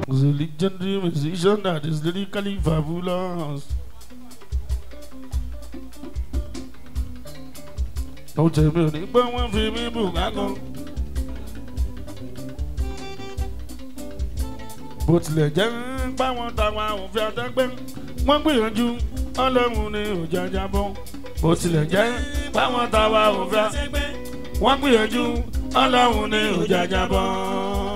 Legendary musician that is lyrically fabulous. Don't tell me any but one for me, Bugago. But legend, by one time I will feel that ben. One will do all alone in Jajabo. But legend, by one time I will feel one will do all alone in Jajabo.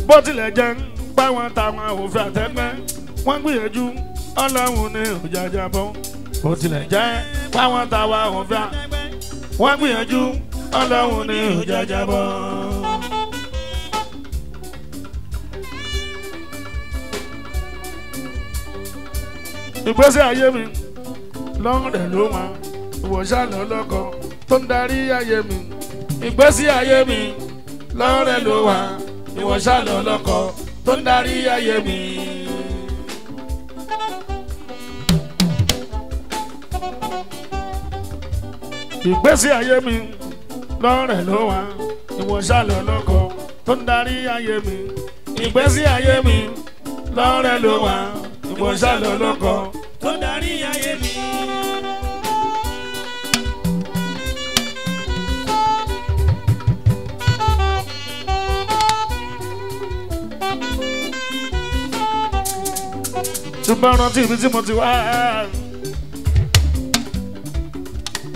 Bó tilẹ̀ jẹ́ báwọn táwọn òfin àtẹ́gbẹ́ wọ́n gbìyànjú ọlọ́run ní òjàjà bọ́. Bó tilẹ̀ jẹ́ báwọn táwọn òfin àtẹ́gbẹ́ wọ́n gbìyànjú ọlọ́run ní òjàjà bọ́. Ìgbésí ayé mi lọ́rẹ̀ ló wà ìwòsàn lọ́lọ́kọ tó ń darí ayé mi. Ìgbésí ayé mi lọ́rẹ̀ ló wà. Ìwọ ṣàlọ lọkọ tó ń darí ayé mi. Ìgbésí ayé mi lọ́rẹ̀ ló wà. Ìwọ ṣàlọ lọkọ tó ń darí ayé mi. Ìgbésí ayé mi lọ́rẹ̀ ló wà. Ìwọ ṣàlọ lọkọ tó ń darí ayé mi. Tí bá rántí ibi tí mo ti wá,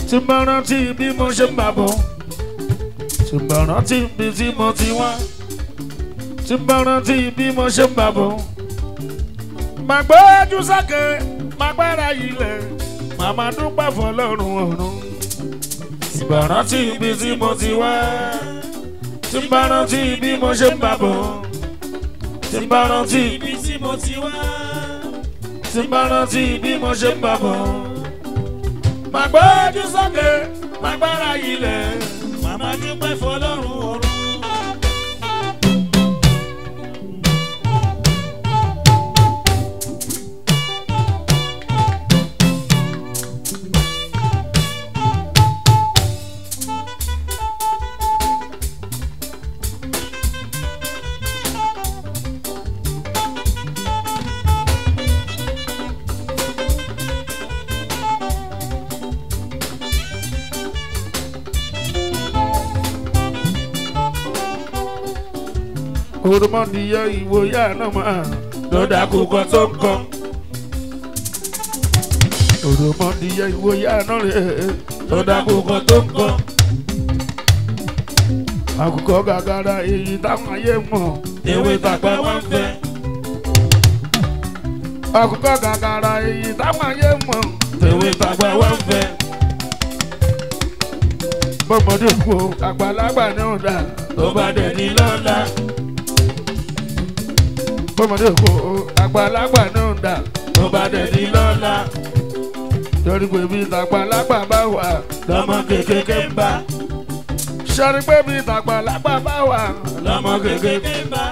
tí bá rántí bí mo ṣe ń bà bọ̀, tí bá rántí ibi tí mo ti wá, tí bá rántí bí mo ṣe ń bà bọ̀. Màá gbójú sákè, màá gbára ilẹ̀, màá máa dúpẹ́ fọlọ́run ọ̀run. Tí bá rántí ibi tí mo ti wá, tí bá rántí bí mo ṣe ń bà bọ̀, tí bá rántí ibi tí mo ti wá. Tí bá rántí bí mo ṣe ń bà bọ̀. Màá gbójú sókè, màá gbára ilẹ̀, màá máa dúpẹ́ fọlọ́run ọ̀run. Òròmọdìyẹ ìwòyà náà máa lọ́dà kókó tó ń kọ́. Òròmọdìyẹ ìwòyà náà rẹ̀ lọ́dà kókó tó ń kọ́. Àkùkọ gàgàrà èyí táwọn ayé mọ̀ ewé tàgbà wọn fẹ́. Àkùkọ gàgàrà èyí táwọn ayé mọ̀ ewé tàgbà wọn fẹ́. Bọ́mọdé kú àgbàlagbà náà dà tó bá dẹ̀ ní lọ́la. Bọ́mọdé kò àgbàlagbà náà dà tó bá dẹ̀ ní lọ́la. Torí pé bí tàgbàlagbà bá wà lọ́mọ kékeré ń bá. Sọ́rí pé bí tàgbàlagbà bá wà lọ́mọ kékeré ń bá.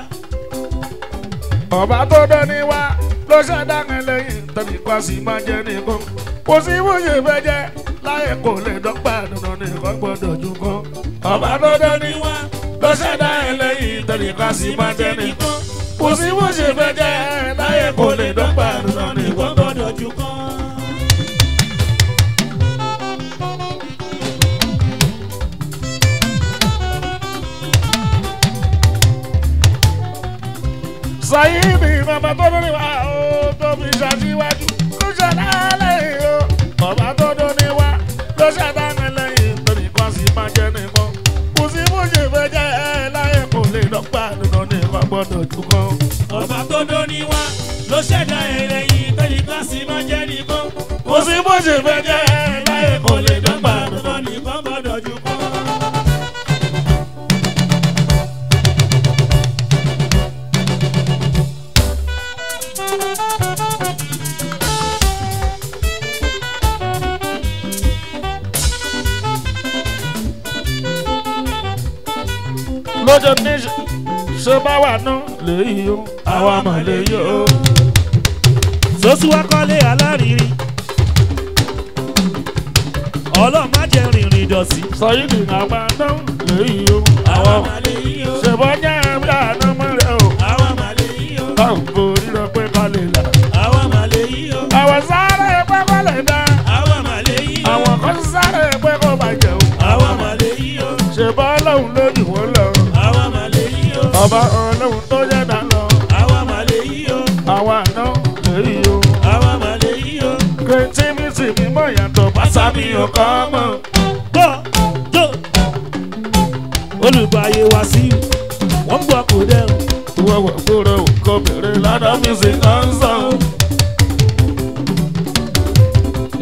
Ọba tó dání wá ló ṣẹ̀dá ẹlẹ́yìn tẹ̀lé kó sì máa jẹ́ nìkan. Kò sí bóyá ìfẹ́ jẹ́ láyé kò lè dọ́gba dandan nìkan gbọ́dọ̀ jù kan. Ọba tó dání wá ló ṣẹ̀dá ẹlẹ́yìn tẹ̀lé kó sì máa jẹ́ nìkan. Kò sí bó ṣe fẹ́ jẹ́ láyé kò lè dọ́gba dandan nìkan gbọ́dọ̀ jù kan. Saheed bàbá tó lórí wa ó tó fi ṣàṣìwájú ló ṣàdálẹ̀ o. Bàbá tó lórí wa ló ṣàdálẹ̀ lẹ́yìn torí kan sì máa jẹ́ nìkan. Kò sí bó ṣe fẹ́ jẹ́ láyé kò lè dọ́gba dandan nìkan gbọ́dọ̀ jù kan. Ọba tó dóní wá ló ṣẹ̀dá ẹlẹ́yìn torí kan sì máa jẹ́ nìkan. Kò sí bó ṣe fẹ́ jẹ́ láyé kò lè dọ́gba dandan nìkan gbọ́dọ̀ jù kan. bójú ní ṣe bá wà ná lèyí o àwa mà lèyí o. Sọ́sù wa kọ́lé alárinrin. Ọlọ́run má jẹ́ rìnrìn ìdọ̀tí. Saheed àgbà ná lèyí o Àwa mà lèyí o. ṣèbọ̀ jẹ́ ẹ̀mí àná mọ́rẹ́ o. Àwa mà lèyí o. báwo borí rẹ pé ká lè là. Àwa mà lèyí o. àwọn sáré pé kó lè dá. Àwa mà lèyí o. àwọn kan sáré pé kó bàjẹ́ o. Àwa mà lèyí o. ṣèbọ̀ ọlọ́run lójú wọn lọ. Àwa mà lèyí o. ọba ọlọ́run tó jẹ́ dáná. Àwa mà lèyí o. àwa àná lèyí o. Àwa mà lèyí o. creativity mímọ̀ yàtọ̀ pásá mi ò kọ́ mọ̀. Gbọ́ tó. Olùgbàyè wá sí i, wọ́n gbọ́ kò dẹ́rùn. ìwọ wọ̀ gbòòrò kò bèrè ládàá music kan sàn.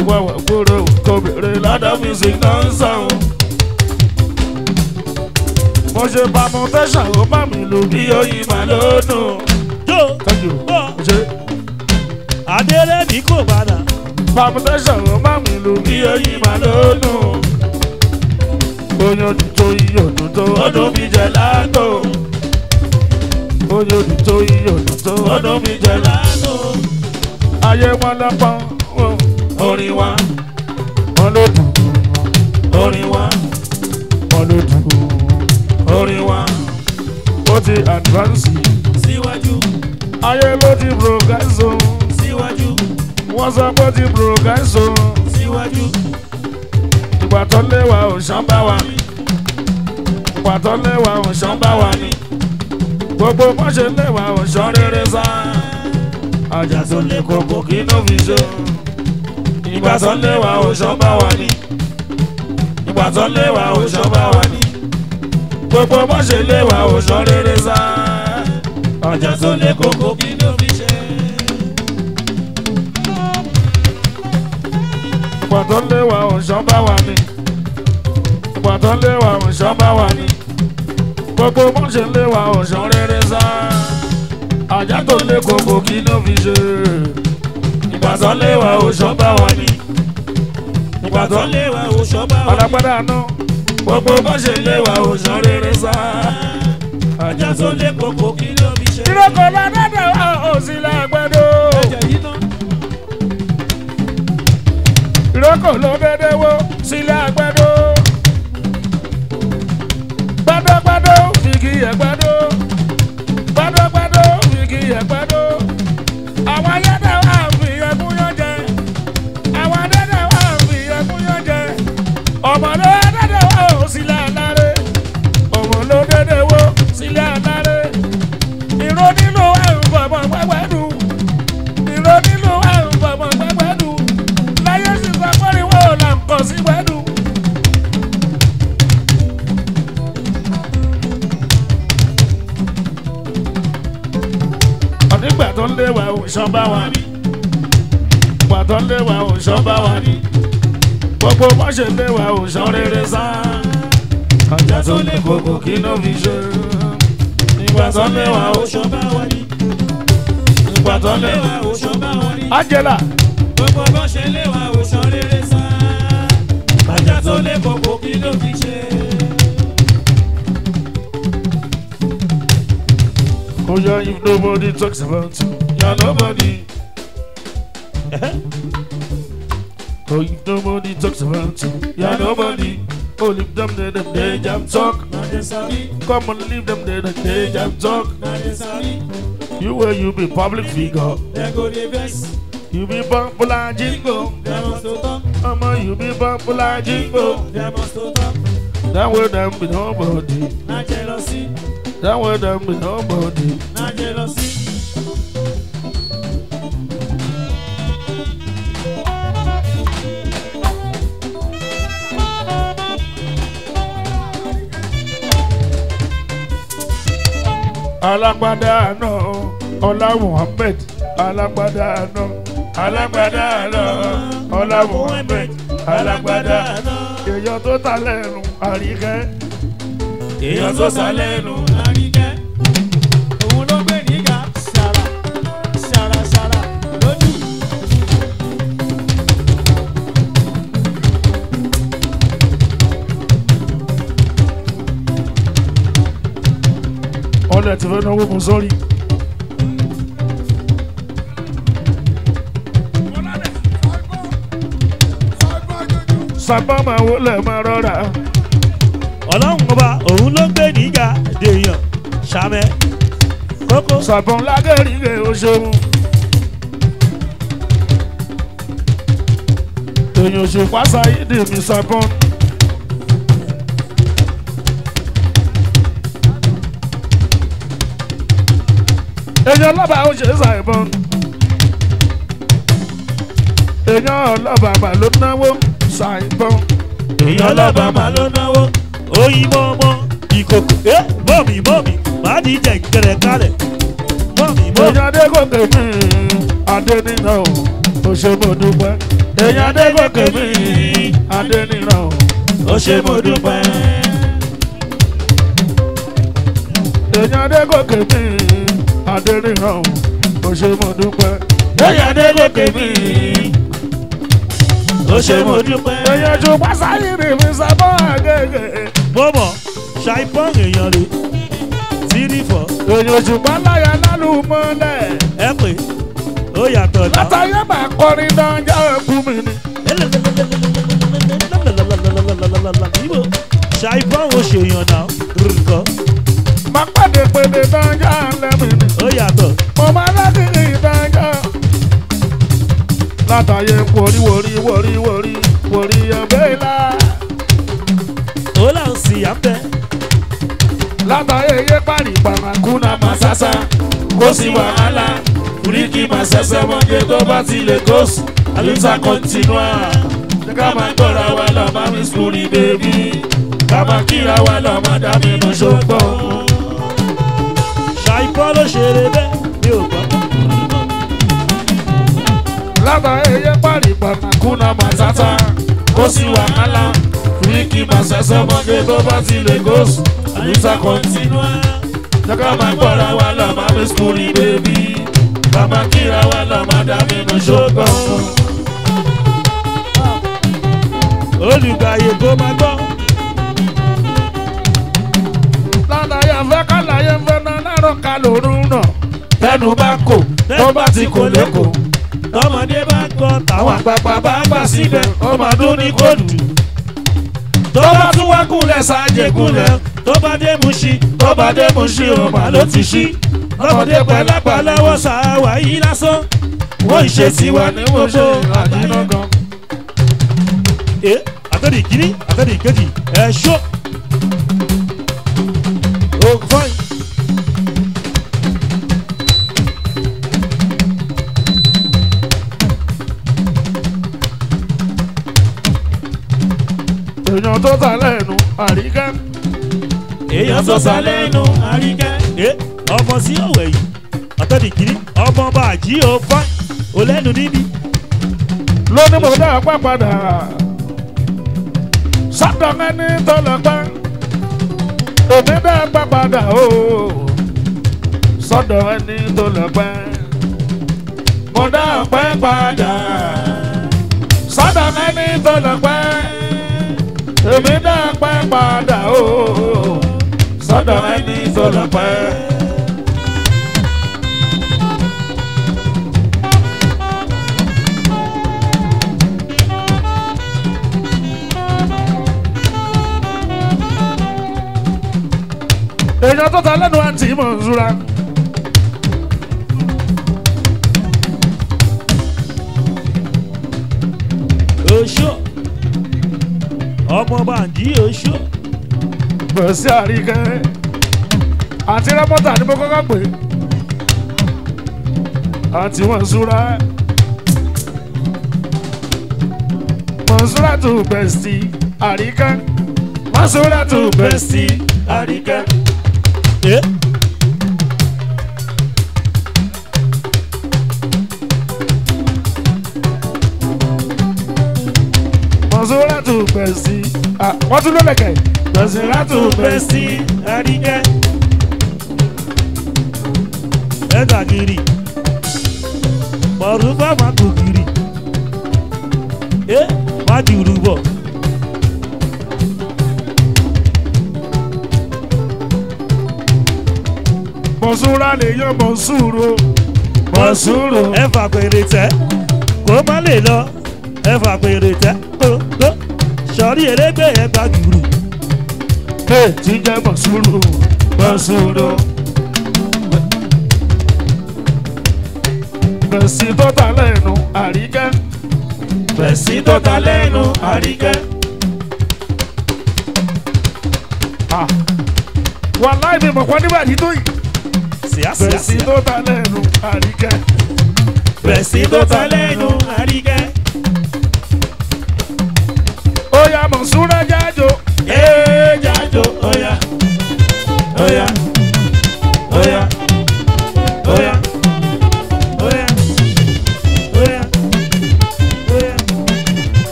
ìwọ wọ̀ gbòòrò kò bèrè ládàá music kan sàn. mo ṣe permutation ó bá mi lò bí oyin mà lódùn. Tó thank you. gbọ́ ṣe Adélé ní kò padà. permutation ó bá mi lò bí oyin mà lódùn. oyin ọdún tó yí ọdún tó ọdún mi jẹ láàtò. oyin ọdún tó yí ọdún tó ọdún mi jẹ láàtò. ayé wọn lọ́pọ̀ orin wa wọn ló dùn orin wa wọn ló dùn orin wa ó ti advance Síwájú, ayé ló ti progress o síwájú, wọ́n sọ pé ó ti progress o síwájú. ìgbà tó léwa ò ṣán bá wa ìgbà tó léwa ò ṣán bá wa ni gbogbo bọ́n ṣe léwa ò ṣán rere sá ajá tó lé koko kí ló fi ṣe ìgbà tó léwa ò ṣán bá wa ni ìgbà tó léwa ò ṣán bá wa ni gbogbo bọ́n ṣe léwa ò ṣán rere sá ajá tó lé koko Kí ló fi ṣe? ìgbà tó léwa ò ṣán bá wa ni ìgbà tó léwa ò ṣán bá wa ni gbogbo bọ́n ṣe léwa ò ṣán rere sá ajá tó lé koko kí ló fi ṣe ìgbà tó léwa ò ṣán bá wa ni ìgbà tó lé Léwa oṣù bá wà. alágbádá náà gbogbo bọ́n ṣe léwa ò ṣán rere sá Ajá tó lé koko kí ló fi ṣe? ìrókò ládàdà wa ò sí lágbẹ́dọ́ Ẹ̀jẹ̀ yìí ná. ìrókò ló dédé wo sílẹ̀ àgbẹ̀dọ́ gbẹ́dọ́gbẹ́dọ́ fìgì ẹ̀gbẹ́dọ́ gbẹ́dọ́gbẹ́dọ́ fìgì ẹ̀gbẹ́dọ́ àwọn ayẹ́dẹ́ wà fi ẹ̀gúnyán jẹ àwọn adẹ́dẹ́ wà fi ẹ̀gúnyán jẹ ọmọ ló dédé wo sílẹ̀ àlárẹ̀ ọmọ ló dédé wo sílẹ̀ àlárẹ̀ ìró nílò ẹ̀rù bọ̀bọ̀ gbẹ́gbẹ́dù ìró nílò ẹ̀rù bọ̀bọ̀ gbẹ́gbẹ́dù láyé sì sọ pé ìwọ là ń kọ̀ sí gbẹ́dù. nígbà tó ń léwà òṣàn bá wa ní ìgbà tó ń léwà òṣàn bá wa ní gbogbo bọ́n ṣe léwà òṣàn rere sá ajá tó lé koko kí ló fi ṣe ìgbà tó ń léwà òṣàn Oṣù bá wà ní. ìgbà tó ń léwà Léwa oṣù bá wà ní. Angela Gbogbo bọ́ ṣe léwa oṣù rere sá. Ajá tó lé koko kí ló fi ṣe? oh yeah, if nobody talks about you you're nobody. Oh, if nobody talks about you you're nobody. Oh, leave them there, them they jam talk. Now they sorry, Come on, leave them there, they jam talk. now they sorry. You where you be public figure. They go the best. You be popular jingle. They must to talk. Mama, you be popular jingle. They must to talk. That way them be nobody. Na jealousy, That way them be nobody. na jealousy. Alágbádá náà Ọlá Muhammed. Alágbádá náà Alágbádá náà Ọlá Muhammed. Alágbádá èèyàn tó ta lẹ́nu Àríkẹ́. Èèyàn tó sá lẹ́nu Àríkẹ́. Òun ló gbé nígà ṣàrà ṣàrà ṣàrà lójú. dẹ̀ ti fẹ́ náwó mu sórí. Sàbọ̀ máa wọlé máa rọra. Ọlọ́run ọba òun ló gbé nígà dèèyàn ṣàmẹ́ kókó. Sàbọ̀ lágẹ̀rìgẹ̀ oṣooṣù. Èèyàn Òṣùpá Saheed mi Sàbọ̀. Èèyàn ọlọ́ba ó ṣe Sàbọ̀. Èèyàn ọlọ́ba mà ló náwó Sàbọ̀. Èèyàn ọlọ́ba mà ló náwó. Oyinbo ọmọ ìkòkò mọ́mì má di jẹ ìkẹrẹ kalẹ̀ mọ́mì. Èèyàn Adégòkè mi Adéníran o ó ṣe mo dúpẹ́. Èèyàn Adégòkè mi Adéníran o ó ṣe mo dúpẹ́. Èèyàn Adégòkè mi Adéníran o ó ṣe mo dúpẹ́. Èèyàn Adégòkè mi ó ṣe mo dúpẹ́. Èèyàn Òṣùpá Saheed mi Sàbọ̀ Agége. Bọ́mọ̀ ṣàìpọ́n èèyàn rè tírí fọ́. Èèyàn Òṣùpá láyà lálùmọ́lẹ̀. Ẹ pé ó yàtọ̀ náà. Látàyè máa kọrin náà jẹ́ ẹkú mi ni. Ṣàìpọ́n ò ṣèyàn náà rúkọ. Má pèdèpèdè náà jẹ́ àlẹ́ mi ni. Ó yàtọ̀. Mo máa lákìrì ìdájọ́. Látàyè wòrí ẹgbẹ́ ìlà. Ó là ń sì yá bẹ́. Látàyè yé pàrí pàmàkúnà màsásá. Kó sí wàhálà. Fúríkì màsẹ́sẹ́ mọ́jẹ́ tó bá ti lè kóòsù. Àlùsà kọ́ntínúà. Ká máa gbọ́ra wa lọ máa mi skúrì bèbí. Ká máa kíra wa lọ máa dá mi nù ṣùgbọ́n. Ṣàìpọ́n ló ṣeré bẹ́ẹ̀ mi ò gbọ́. Látàyè yé pàrí pàmàkúnà màsásá. Kó sí wàhálà. Fúríkì màsẹ́sẹ́ mọ́jẹ́ tó bá ti lè kóòsù. Àlùsà kọ́ntínúà. Ká máa gbọ́ra wa lọ máa mi skúrì bèbí. Ká máa kíra wa lọ máa dá mi nù ṣùgbọ́n. Olùgbàyè kó máa gbọ́. Látàyè fẹ́ kálàyé fẹ́ náà lárọ̀ ká lòrùn náà. Tẹnu bá kò tó bá ti kò lẹ́kọ̀ọ́. Tọmọdé bá gbọ́ táwọn Àpapà bá gbà síbẹ̀ ó máa dún ní kóòdù. tó bá tún wá kúnlẹ̀ sáàjẹ̀ kúnlẹ̀. Tó bá dé Mùṣí Tó bá dé Mùṣí o mà ló ti ṣí. lọ́mọdé pẹ̀lápàlà wọ́n ṣàwà yìí lásán. Wọ́n ìṣe tiwa ní Mùṣí àdínà gan. Àtẹ̀dì kìíní àtẹ̀dì kejì ẹ̀ ṣó. O fine. Èèyàn tó ta lẹ́nu Àríkẹ́. Èèyàn tó Talenu Arike. Ọmọ sí ọ̀wẹ̀ yìí àtẹ̀dì kìíní ọmọ bá àjí ò fáìn ò lẹ́nu níbí. Lónìí mo dá apá padà. Sọ́dọ̀ ẹni tó lọ pẹ́. Èmi dá apá padà o. Sọ́dọ̀ ẹni tó lọ pẹ́. Mo dá ọpẹ́ padà. Sọ́dọ̀ ẹni tó lọ pẹ́. Èmi dá ọpẹ́ padà o. Sọ́dọ̀ ẹni tó lọ pẹ́. Èèyàn tó Talenu àǹtí mọ̀ ń zura. Oṣó ọmọ bàǹdí oṣó. Bẹ̀sí Àríkẹ́. Àǹtí Rẹ́mọ́tà ni mo kọ́kọ́ pè. Àǹtí mọ̀ ń zura. Mọ̀nsúrà tó bẹ̀sí Àríkẹ́. Mọ̀nsúrà tó bẹ̀sí Àríkẹ́. Mọ̀nsúrà tó bẹ̀sí. Wọ́n tún ló lẹ̀kẹ̀. Mọ̀nsúrà tó bẹ̀sí Arike. Ẹ̀dà gírì. Mọ̀rúbá máa kò gírì. Má dìrú bọ̀. bá lè yan Mọ̀súrù Mọ̀súrù. ẹ fà pèrè tẹ́ kó má lè lọ ẹ fà pèrè tẹ́ kó sọ̀rí erégbé ẹ gbà gùrù. tí jẹ́ Mọ̀súrù Mọ̀súrù. Bẹ̀sí tó ta lẹ́nu Àríkẹ́. Bẹ̀sí tó ta lẹ́nu Àríkẹ́. Wàláì mi mọ̀ pọ́n nígbà yìí tó yìí. síásíá Bẹ̀sí tó ta lẹ́nu Àríkẹ́. Bẹ̀sí tó ta lẹ́nu Àríkẹ́. Ó yá Mọ̀súrù jájò. Jájò óyá óyá óyá óyá óyá óyá óyá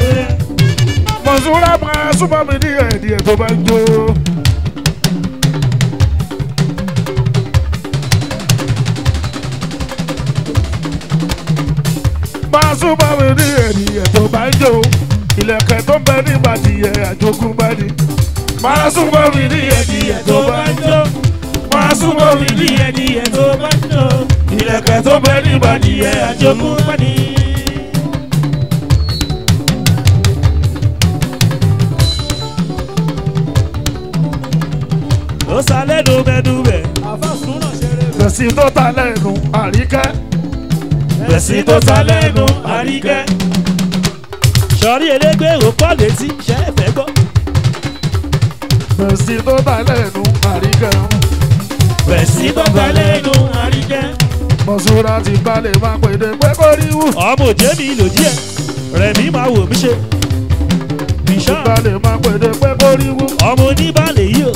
óyá. Mọ̀súrù máa súnmọ́ mi díẹ̀ tó bá ń jó. Máa súnmọ́ mi díẹ̀ tó bá ń jó. Ìlẹ̀kẹ̀ tó ń bẹ nígbà díẹ̀ àjogún bá ní. Máa súnmọ́ mi díẹ̀ tó bá ń jó. Máa súnmọ́ mi díẹ̀ tó bá ń jó. ìlẹ̀kẹ̀ tó ń bẹ nígbà díẹ̀ àjogún bá ní. ó sá lẹ́nu mẹ́dúbẹ̀. Àfàsùn náà ṣeré. Bẹ̀sí tó ta lẹ́nu Àríkẹ́. Bẹ̀sí tó ta lẹ́nu Àríkẹ́. sọ̀rí elégbé ò pọ̀ létí ṣẹ́ ẹ fẹ́ gbọ́. Bẹ̀sí tó ta lẹ́nu Àríkẹ́. Bẹ̀sí tó ta lẹ́nu Àríkẹ́. Mọ̀súrù ti balẹ̀ máa pèdè pé kó rí wù. ọmọ òjé mi lòdì ẹ rẹ̀mí máa wò mí ṣe. bìṣán Balẹ̀ máa pèdè pé kó rí wù. ọmọ oníbàlẹ̀ yìí o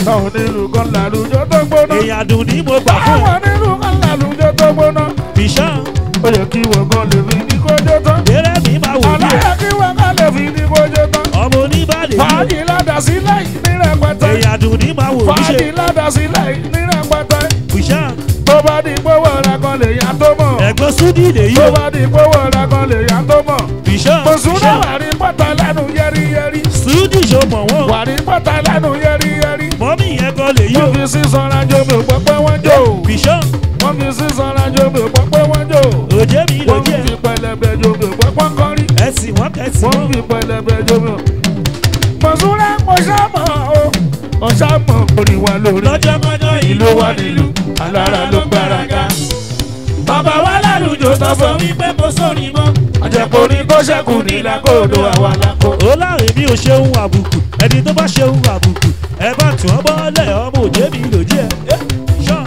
Táwọn onílù kan làlùjọ tó gbóná. èèyàn dùn ní mo gbà fún Àwọn ẹ. onílù kan làlùjọ tó gbóná. bìṣán Ó yẹ kí wọ́n kan lè fi ní kójó tán. rẹ̀mí máa wò mí ẹ. Àlàyé kí wọ́n kan lè fi ní kójó tán. ọmọ oníbàlẹ̀ yìí Fàájì ládàá sílẹ̀ yìí ní o rẹpẹtẹ. èèyàn dùn ní máa wò mí ṣe. Fàájì ládàá sílẹ̀ yìí ní rẹpẹtẹ. bìṣán Tó bá di gbówó ra kan lè yá tó mọ̀. ẹ̀gbọ́n súdì lè yí Tó o. bá di gbówó ra kan lè yá tó mọ̀. bìṣán Mọ̀súrù bìṣán wà ní pátá lẹ́nu yẹ́rìyẹ́rì. súdì ṣo mọ̀ wọ́n. Wà ní pátá lẹ́nu yẹ́rìyẹ́rì. mọ́mí yẹn gan lè yí o. Wọ́n fi sísanra jó mi ò gbọ́ pé wọ́n jó. bìṣán Wọ́n fi sísanra jó mi ò gbọ́ pé wọ́n jó. òjé mi Wọ́n lòdì ẹ. fi pẹlẹbẹ jó mi ò gbọ́ pé kọ́rí. ẹ̀sìn wọn kẹ̀sìn Wọ́n wọn. fi pẹlẹbẹ jó mi ò. Mọ̀súrù ọ̀ṣàmọ̀ o. Ọ̀ṣàmọ̀ orí wa lórí. Lọ́jọ́mọ́jọ́ Ìlú wa nílùú. Alára ló gbáraga. Bàbá wa lálùjọ tó sọ wípé kò sórí mọ́. Àjẹpọ̀ orí kó ṣẹ́kù ní lákòódò àwa lákò. ó láàrin mi ò ṣeun àbùkù ẹni tó bá ṣeun àbùkù ẹ bá tún ọ bọ́lẹ̀ ọmọ òjé mi lòdì ẹ. ṣán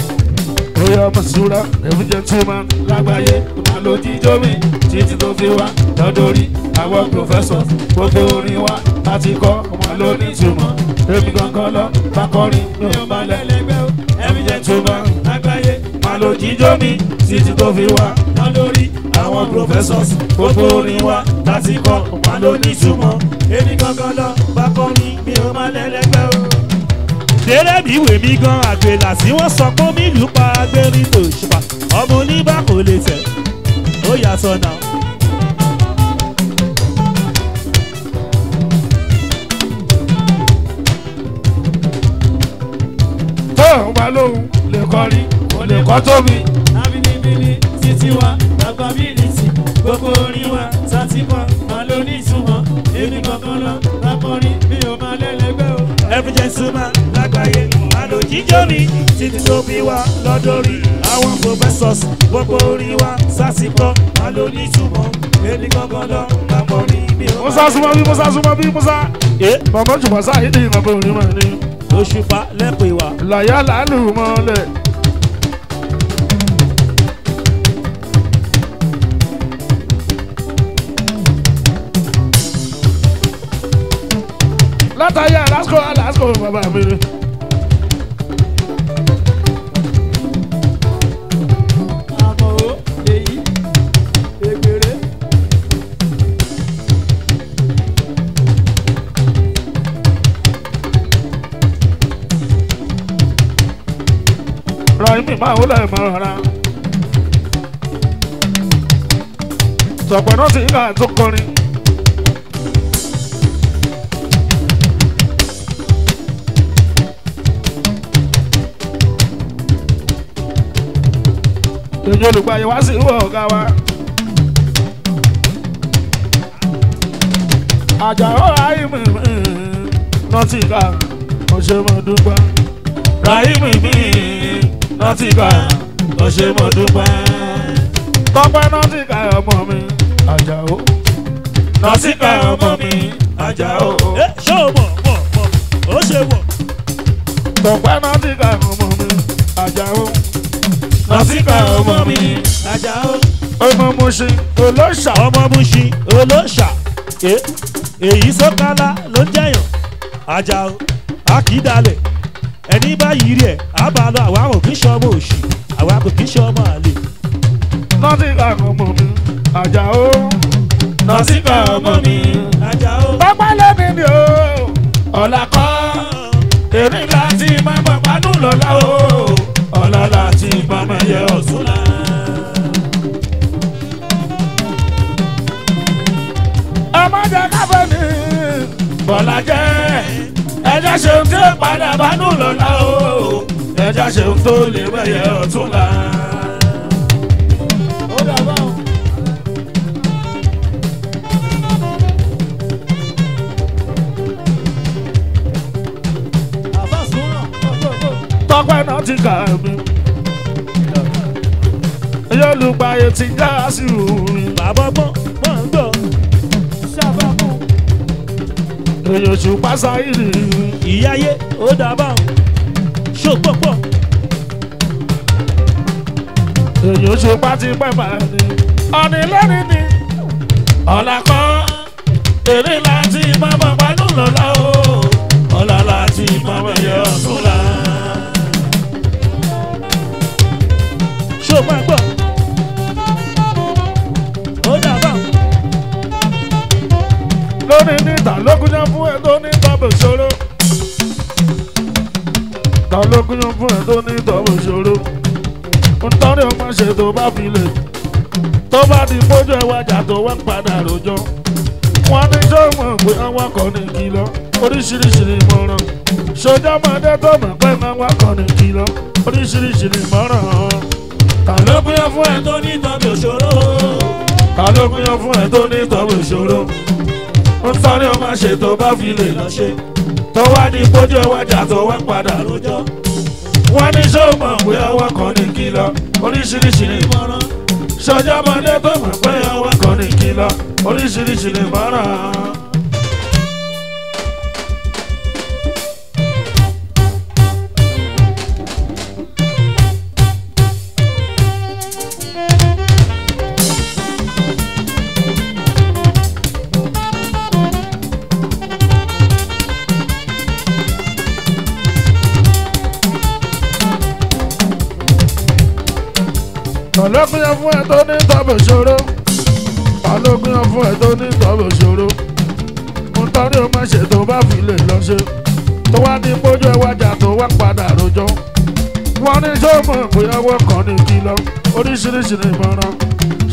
Oya Mọ̀súrù every gentleman lágbàáyé máa lo jíjó mi títí tó fi wá lọ́dọ̀rí àwọn professors gbogbo orin wa láti kọ́ ọmọ ló ní ìtumọ̀ èmi gangan lọ bá kọrin mi ò bá lẹ́lẹ́gbẹ́ o every gentleman lágbàáyé máa lo jíjó mi títí tó fi wá lọ́dọ̀rí àwọn professors gbogbo orin wa láti kọ́ ọmọ ló ní ìtumọ̀ èmi gangan lọ bá kọrin mi ò bá lẹ́lẹ́gbẹ́ o. tẹ́lẹ̀ mi ìwé mi gan àgbèlà tí wọ́n sọ pé mi lù pa agbérin tó ṣùpà ọmọ oníbà kò lè tẹ̀ ó yàtọ̀ náà. tó o bá lóhùn lè kọrin kò lè kọ́ tóbi. Abínibíni títí wa lágbàbílítì gbogbo orin wa sátìkọ́ máa ló ní ìtumọ̀. Èmi kankan lọ lápọ̀rin mi ò máa lẹ́lẹ́gbẹ́ o. every gentleman lágbàáyé àlò jíjó mi títí tó fi wá lọ́dọ̀rí àwọn professors gbogbo orin wa sásìkò àlò nítumọ̀ èmi gangan lọ lápọ̀ ní mi ò. Musa súnmọ́ bí Musa súnmọ́ bí Musa. Mọ̀mọ́ jùmọ̀ sáyé ní ìmọ̀ bóun ní mọ̀ ní. Òṣùpá lẹ́pẹ̀ wá. Làyà làálù mọ́lẹ̀. Látàyà lásìkò bàbá mi ni. Àmọ́ ó èyí ègbèrè. Rahimi máa wọlé ẹ̀mọ́ rárá. Sọ̀pọ̀ náà ti ká tó kọrin. èyí olùgbàyè wá sí ìwọ ọ̀gá wa. Àjàó Ráìmì mi nọ́tìkà ọ̀ṣẹ́ mọ̀ dúpẹ́. Ráìmì mi nọ́tìkà ọ̀ṣẹ́ mọ̀ dúpẹ́. Tọ́pẹ́ nọ́tìkà ọmọ mi Àjàó. Nọ́tìkà ọmọ mi Àjàó. ṣé o mọ̀ ó ṣe wọ̀. Tọ́pẹ́ nọ́tìkà ọmọ mi Àjàó. Nọ́tìkà ọmọ mi Àjàó. ọmọ Mùṣin olóṣà. ọmọ Mùṣin olóṣà. èyí sọ́kálá ló ń jẹ̀yàn. Àjàó akídalẹ̀ ẹni bá yìí rí ẹ̀ á bá lọ àwa kò kí ń ṣọmọ òṣì àwa kò kí ń ṣọmọ àlè. Nọ́tìkà ọmọ mi Àjàó. Nọ́tìkà ọmọ mi Àjàó. Tọ́pẹ́ lẹ́ni ni o ọ̀la kọ́ èmi láti máa bọ̀ pánú lọ́la o ọ̀la láti máa máa yẹ ọ̀túnla. ẹ má jẹ́ káfẹ́ ní bọ̀lá jẹ́ ẹjẹ́ ṣeun tí ó padà pánú lọ́la o ẹjẹ́ ṣeun tó lè máa yẹ ọ̀túnla. ó dàbọ̀. Tọ́pẹ́ nọ́tìkà mi yóò lùgbàyè tí já sí òun. bàbá gbọ́n ń gbọ́. èyí oṣù pásáìrì. ìyáyé ó dábàá ṣòpọ̀pọ̀. èyí oṣù pátí pẹ́pà ni ọ̀nì lẹ́ni ni ọ̀la kọ́ èrè láti má bọ̀ pánú lọ́la o ọ̀la láti má bọ̀ yẹ ọ̀túnla. ṣó máa gbọ́. ó dábàá. lónìí níta lógúnjọ́ fún ẹ tó ní tọ́bù ṣòro. ta lógúnjọ́ fún ẹ tó ní tọ́bù ṣòro. nítorí o máa ṣe tó bá fi lè. tó bá di pójú ẹ wájà tó wá padà rojọ́. wọ́n ní sọ́mọ̀ pé àwọn kan ní kìlọ̀ oríṣiríṣi ìmọ̀ràn. sójà máa dé tó mọ̀ pé àwọn kan ní kìlọ̀ oríṣiríṣi ìmọ̀ràn. ta ló gbìyànjú fún ẹ tó ní tọ́bù ṣòro. ta ló gbìyànjú fún ẹ tó ní tọ́bù ṣòro. nítorí o máa ṣe tó bá fi lè lọ ṣe. tó wá di pójú ẹ wájà tó wá padà rojọ́. wọ́n ní sọ́mọ̀ pé àwọn kan ní kìlọ̀ oríṣiríṣi ìmọ̀ràn. sójà máa dé tó mọ̀ pé àwọn kan ní kìlọ̀ oríṣiríṣi ìmọ̀ràn. Ọlọ́gbìyàn fún ẹ tó ní tọ́bù ṣòro. Ọlọ́gbìyàn fún ẹ tó ní tọ́bù ṣòro. Mo tọ́rí o máa ṣe tó bá fi lè lọ ṣe. Tó wá ní pójú ẹ wájà tó wá padà rojọ́. Wọ́n ní sọ́mọ̀ pé ọwọ́ kan ní kìlọ̀ oríṣiríṣi ìmọ̀ràn.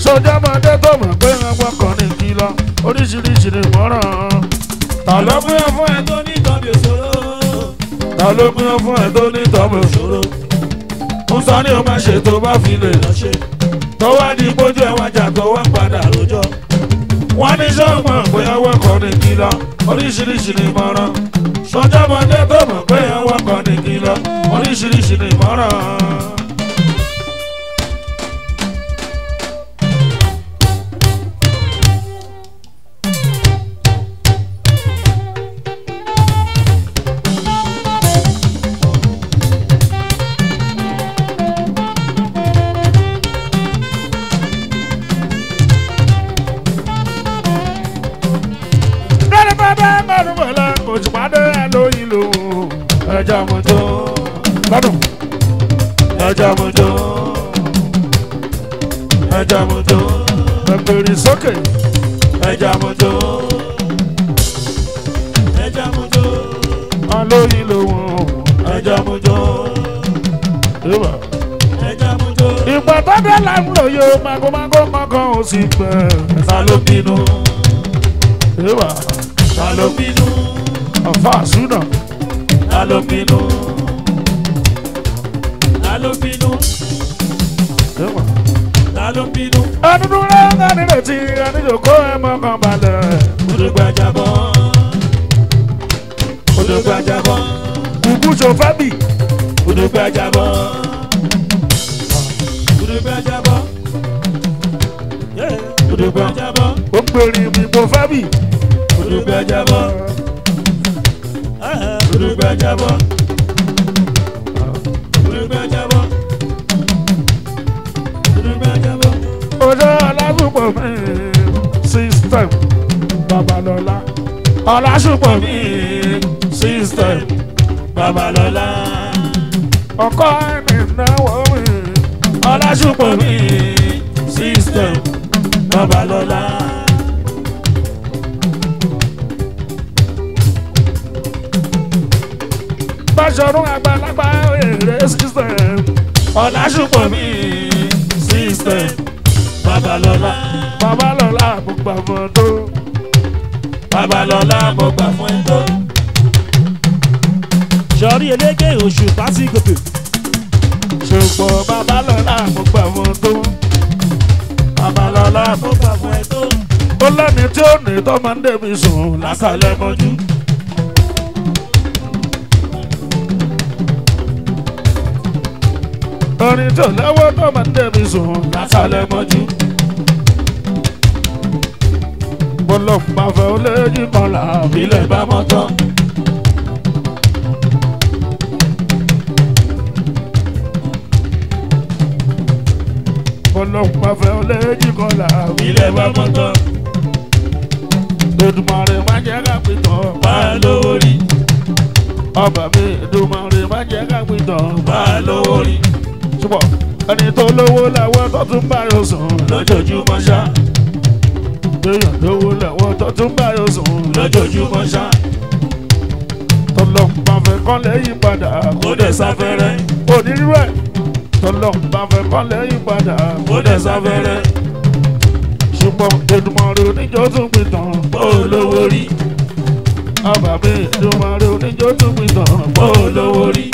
Sójà máa dé tó mọ̀ pé ọwọ́ kan ní kìlọ̀ oríṣiríṣi ìmọ̀ràn. Ọlọ́gbìyàn fún ẹ tó ní tọ́bù ṣòro. Ọlọ́gbìyàn fún ẹ tó ní tọ́bù ṣòro. Mo sọ ní o máa ṣe tó bá fi lè lọ ṣe. Tó wá di pójú ẹ wájà tó wá padà rojọ́. Wọ́n ní sọ́mọ̀ pé ọwọ́ kan ní kìlọ̀ oríṣiríṣi ìmọ̀ràn. Sọ́jà mọ́dé tó mọ̀ pé ọwọ́ kan ní kìlọ̀ oríṣiríṣi ìmọ̀ràn. Òṣùpàdé lóyìn lò ẹja mọ́tò gbádùn ẹja mọ́tò ẹja mọ́tò ẹgbẹ̀rún sókè ẹja mọ́tò ẹja mọ́tò alóyìn lò ẹja mọ́tò ẹja mọ́tò. ìgbà tó dé làwọn lòye magomago kankan ò sì pẹ́ ta ló bínú ta ló bínú. Àfàsúnà. Ta ló bínú. ta ló ń bínú. Adúdú lẹ́ka nílẹ̀ tí adíjòkó ẹ̀ mọ́kàn balẹ̀. Odògbàjàbọ̀. Odògbàjàbọ̀. Kùkú ṣòfábì. Odògbàjàbọ̀. Odògbàjàbọ̀. Odògbàjàbọ̀. Ó gbèrè ìbò fábì. Odògbàjàbọ̀. Odògbàjàbọ̀. Odògbàjàbọ̀. Odògbàjàbọ̀. Ọjọ́ Ọlásùpọ̀ mi system Babalọ́lá. Ọlásùpọ̀ mi system Babalọ́lá. ọkọ ẹni náwó mi. Ọlásùpọ̀ mi system Babalọ́lá. Báṣọ̀run àgbàlagbà èrè system. Ọlásùpọ̀ mi system Babalọ́lá. Babalọ́lá mo gbà fún tó. Babalọ́lá mo gbà fún ẹ tó. Sọ̀rí eléke oṣù pàṣẹ gòkè. Ṣùgbọ́n Babalọ́lá mo gbà fún tó. Babalọ́lá mo gbà fún ẹ tó. Ó lẹ́ni tí ó ní tó máa ń débi sùn lásàlẹ̀ mọ́jú. Orin tó lẹ́wọ́ tó máa ń débi sùn lásàlẹ̀ mọ́jú. Bọ́lọ̀ máa fẹ́ ó léjì kan làbí Ilẹ̀ bá mọ́ tán. Bọ́lọ̀ máa fẹ́ ó léjì kan làbí Ilẹ̀ bá mọ́ tán. Èdùmàrè má jẹ́ ká pìtàn Bá a lówó rí. ọba mi. Èdùmàrè má jẹ́ ká pìtàn Bá a lówó rí. ṣùgbọ́n ẹni tó lówó làwọn tó tún bá yóò sùn Lójoojúmọ́ ṣá. èèyàn lówó làwọn tó tún bá yóò sùn Lójoojúmọ́ ṣá. tọ́lọ́ bá fẹ́ kán lẹ́yìn padà Kó dẹ̀ sáfẹ́rẹ́. onírú ẹ̀ tọ́lọ́ bá fẹ́ kán lẹ́yìn padà Kó dẹ̀ sáfẹ́rẹ́. ṣùgbọ́n Èdùmàrè oníjó tún pìtàn Bó o lówó rí. ọba mi. Èdùmàrè oníjó tún pìtàn Bó o lówó rí.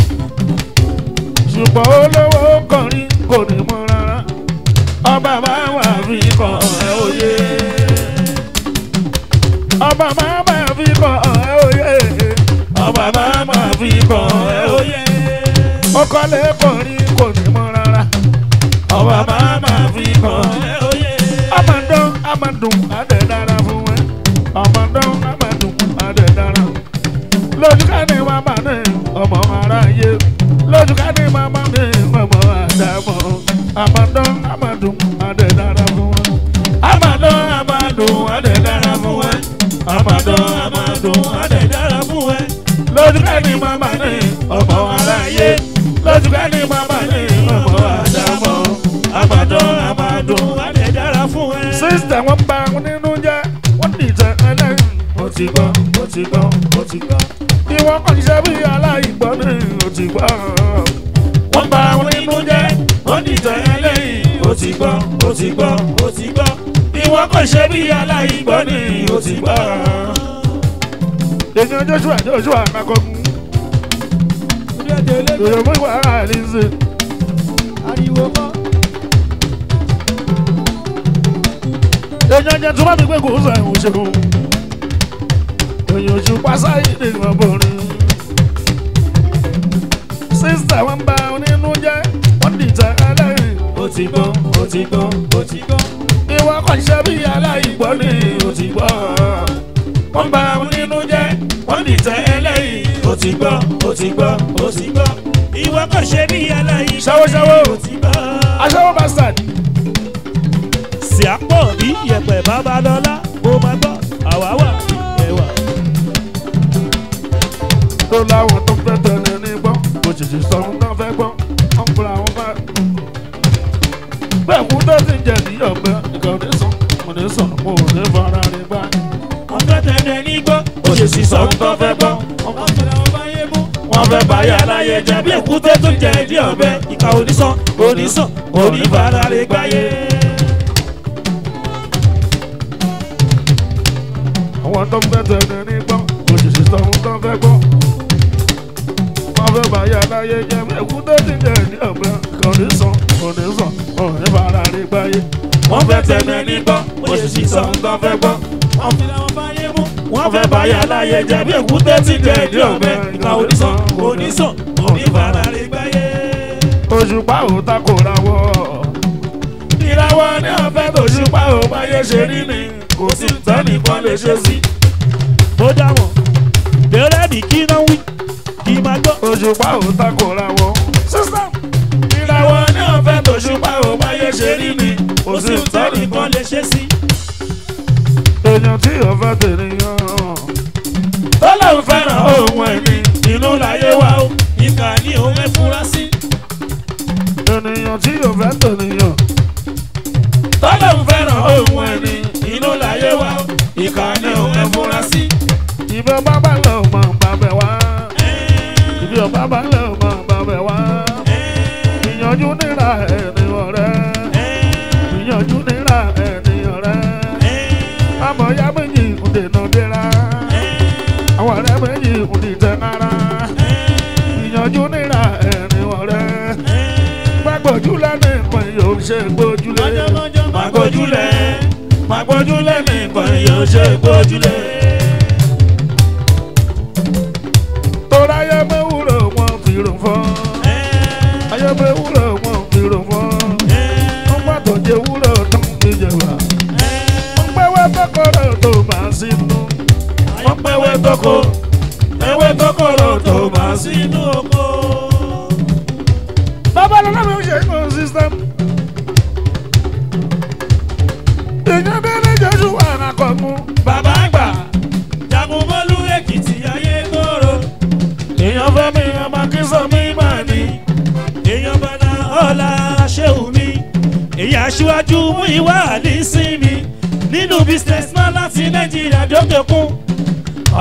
ṣùgbọ́n olówó kọrin kò ní mọ rárá ọba máa wà fi kàn ẹ́ òye. Ọba máa fi kàn ẹ́ òye. Ọba máa fi kàn ẹ́ òye. Ó kọ́lé kọrin kò ní mọ rárá Ọba máa fi kàn ẹ́ òye. Amadun amadun adé dára fún ẹ. Amadun amadun adé dára. Lójú ká ní màmá ní ọmọ aráyé. Lójú ká ní màmá ní ọmọ àdàmọ̀. Amadun amadun adé dára fún ẹ. Amadun adé dára fún ẹ. Amadun adé dára fún ẹ. Lójú ká ní màmá ní ọmọ aráyé. Lójú ká ní màmá ní ọmọ àdàmọ̀. Amadun adé dára fún ẹ. Sísítà wọn bá wọn nínú jẹ́ wọ́n dìtẹ̀ ẹlẹ́yìn. Mo ti gbọ́, mo ti gbọ́, mo ti gbọ́. Ìwọ́n kàn ṣe bí aláìgbọ́n ní òtìgbọ́. Wọ́n bá wọn nínú jẹ́, wọ́n dìtẹ̀ ẹlẹ́yìn. Mo ti gbọ́, mo ti gbọ́, mo ti gbọ́. Ìwọ́n kò ṣe bí aláìgbọ́ ni mo ti gbọ́. Èèyàn Joshua Nakọ́gun. Èèyàn mú ìwà ara ẹ̀ lísè. Ariwo kọ́. Èèyàn jẹ́ tó bá mi pé kò sọ ẹ̀hún ṣeun. Èèyàn oṣù pásáyì ní ìwọ̀nbọ̀rin. Sísítà wọn bá onínú jẹ́ wọ́n dìtẹ̀ ẹlẹ́yìn. Mo ti gbọ́, mo ti gbọ́, mo ti gbọ́. Ìwọ́n kàn ṣe bí aláìgbọ́n ní òtìgbọ́. Wọ́n bá wọn nínú jẹ́, wọ́n dìtẹ̀ ẹlẹ́yìn. Mo ti gbọ́, mo ti gbọ́, mo ti gbọ́. Ìwọ kò ṣe bí aláìgbọ́ Ṣáwó. mo ti gbọ́. Aṣọ́wó bastard. Sì á pọ̀ bí yẹ̀pẹ̀ Babalọ́lá. Mo máa gbọ́ àwáwà ẹ̀wà. Tó láwọn tó fẹ́ tẹ̀lé ní gbọ́. Mo ṣèṣì sọ ohun tó fẹ́ gbọ́. Wọ́n ń fura wọn bá. Bẹ́ẹ̀ kú tó ti jẹ̀ ní ọ̀gbẹ́. Ìkànnì sàn, mo ní sàn, mo ò ní fara rí gbá. Wọ́n fẹ́ tẹ̀lé ní gbọ́. Ó ṣe sì sọ ohun tó fẹ́ gbọ́. Ọmọ fúnra wọn bá yé mú. Wọ́n fẹ́ báyà láyé jẹ́ bí èkúté tó jẹ ìdí ọ̀bẹ. Ìka onísàn, onífara rẹ̀ gbáyé. Àwọn tó fẹ́ tẹ̀lé ní gbọ́. Mo ṣèṣì sọ ohun tó fẹ́ gbọ́. Wọ́n fẹ́ báyà láyé jẹ́ bí èkúté ti jẹ̀ ní ọ̀gbẹ́. Ìkànnì sàn, onísàn oníbàárà rí gbáyé. wọ́n fẹ́ tẹnu ẹni gbọ́ ó ṣe sì sọ nǹkan fẹ́ gbọ́. wọ́n fi làwọn báyé mú wọ́n fẹ́ báyà láyé jẹ́ bí èkúté ti jẹ ìdí ọ̀bẹ. ìka onísàn oníbàárà rí gbáyé. Òṣùpá ò takò rawọ́. ìràwọ̀ ní ọ̀fẹ́ tòṣùpá ò báyé ṣe rí ni kò sí tẹ́nìkan lè ṣe sí. ó dáwọ̀ bẹ̀rẹ̀ ní kí náà wí kí máa gbọ́. Òṣùpá ò takò rawọ́. sísá ìràwọ̀ ní ọ̀fẹ́ tòṣùpá ò báyé ṣe rí ni kò sí tẹ́nìkan lè ṣe sí. èèyàn tí ò fẹ́ tènìyàn. tọ́lọ́run fẹ́ràn ohun ẹ̀mí inú láyé wa ó ìkà ní òun ẹ̀ fura sí. ènìyàn tí ò fẹ́ tènìyàn. tọ́lọ́run fẹ́ràn ohun ẹ̀mí inú láyé wa ó ìkà ní òun ẹ̀ fura sí. ìbí ọba bá lọ mọ bàbẹ̀ wá. ìbí ọba bá lọ mọ bàbẹ̀ wá. ìyànjú níra ènìyàn rẹ̀. ìyànjú níra ènìyàn rẹ̀. àmọ́ ya méjì ń dènà dẹ́ra. àwọn ọ̀rẹ́ méjì ń dìtẹ̀ ara. ìyànjú níra ènìyàn rẹ̀. gbàgbọ́júlẹ̀ nìkan yóò ṣe gbójúlé. Màgbójúlẹ̀ nìkan yóò ṣe gbójúlé. Tora ayé wúrò wọn fi rò fọ́. Ayé wúrò wọn fi rò fọ́. Wọ́n pàtó jẹ wúrò tó ń fi jẹ̀wà. Wọ́n pẹ́wẹ́ tọkọrọ tó máa sínú. wọ́n pẹ́wẹ́ tọkọ ewé tọkọrọ tó máa sínú oko. Babalọ́lá mi ń ṣe kó sísẹ́mù. Èèyàn délé Jésù wà lákọ̀ọ́mú. bàbá àgbà jagun mọ́lú Èkìtì ayé tóró. èèyàn fẹ́ mi ọmọ kí sọ mí mà ní. èèyàn bàdà ọ̀la ṣéwù mi. èèyàn aṣíwájú mú ìwà àlísí mi. nínú businessman láti Nàìjíríà dókè kún.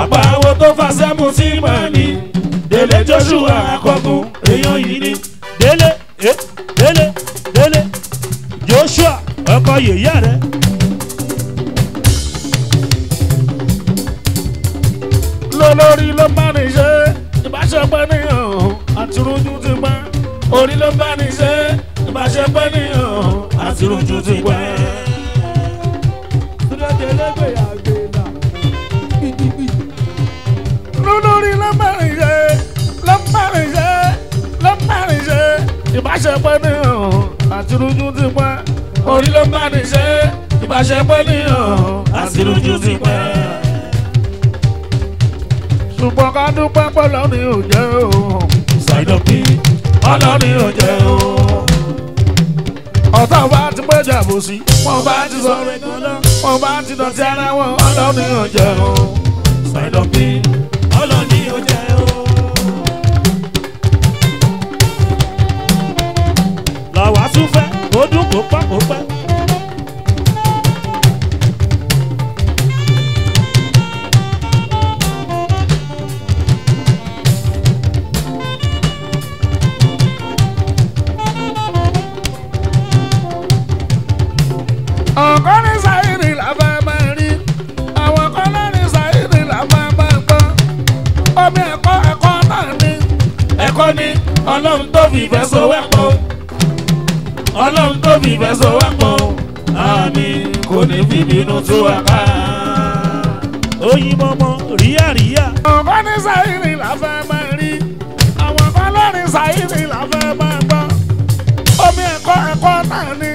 ọ̀pọ̀ àwọn tó fà sẹ́mu sí mà ní. Délé Joshua akọgun èèyàn yìí ni. Délé Joshua ọkọ yèyá rẹ. Lólórí ló bá ní ṣe ìbáṣepẹ́ níyàn àti rújú ti pẹ́. Orí ló bá ní ṣe ìbáṣepẹ́ níyàn àti rújú ti pẹ́. Lólórí ló bá ní ṣe ìbáṣepẹ́ níyàn àti rújú ti pẹ́. Orí ló bá ní ṣe ìbáṣepẹ́ níyàn àti rújú ti pẹ́. Ṣùgbọ́n ká dúpẹ́ pé lọ́ni ò jẹ́ o. Ṣàìdọ̀bí ọlọ́ni ò jẹ́ o. Ọ̀tá bá ti pé jàbò sí. Wọ́n bá ti sọ̀rọ̀ ìkànnà. Wọ́n bá ti dọ̀tí ara wọn. Ọlọ́ni ò jẹ́ o. Ṣàìdọ̀bí ọlọ́ni ò jẹ́ o. Làwa tún fẹ́ kó dún kó pẹ́ kó pẹ́. Ọ̀kọ́ ní Saheed la fẹ́ máa rí. Àwọn kan náà ní Saheed la fẹ́ máa gbọ́. Omi ẹ̀kọ́ náà ní. Ẹ̀kọ́ ni Ọlọ́run tó fi ìfẹ́ so wẹ́pọ̀. Ọlọ́run tó fi ìfẹ́ so wẹ́pọ̀. Àmín kò ní fi ìbínú tú wa ká. Oyin mọ́mọ́ ríyàríyà. Ọ̀kọ́ ní Saheed la fẹ́ máa rí. Àwọn kan náà ní Saheed la fẹ́ máa gbọ́. Omi ẹ̀kọ́ náà ní.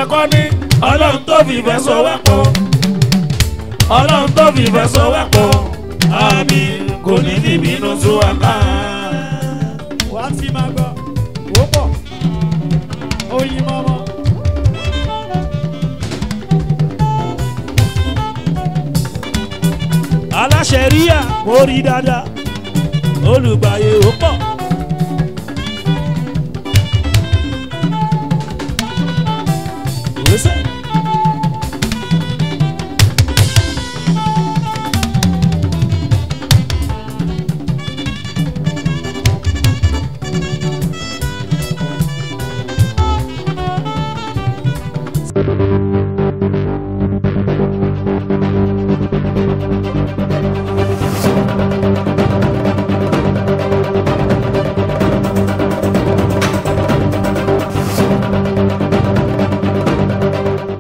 Ẹ̀kọ́ ni Ọlọ́run tó fi ìfẹ́ so wẹ́pọ̀. Ọlọ́run tó fi ìfẹ́ so wẹ́pọ̀. Àmín kò ní fi ìbínú tú wa ká. wá tí máa gbọ́ wó pọ̀ oyin mọ́mọ́. Aláṣẹ ríyà mo rí dáadáa olùgbàyè ó pọ̀.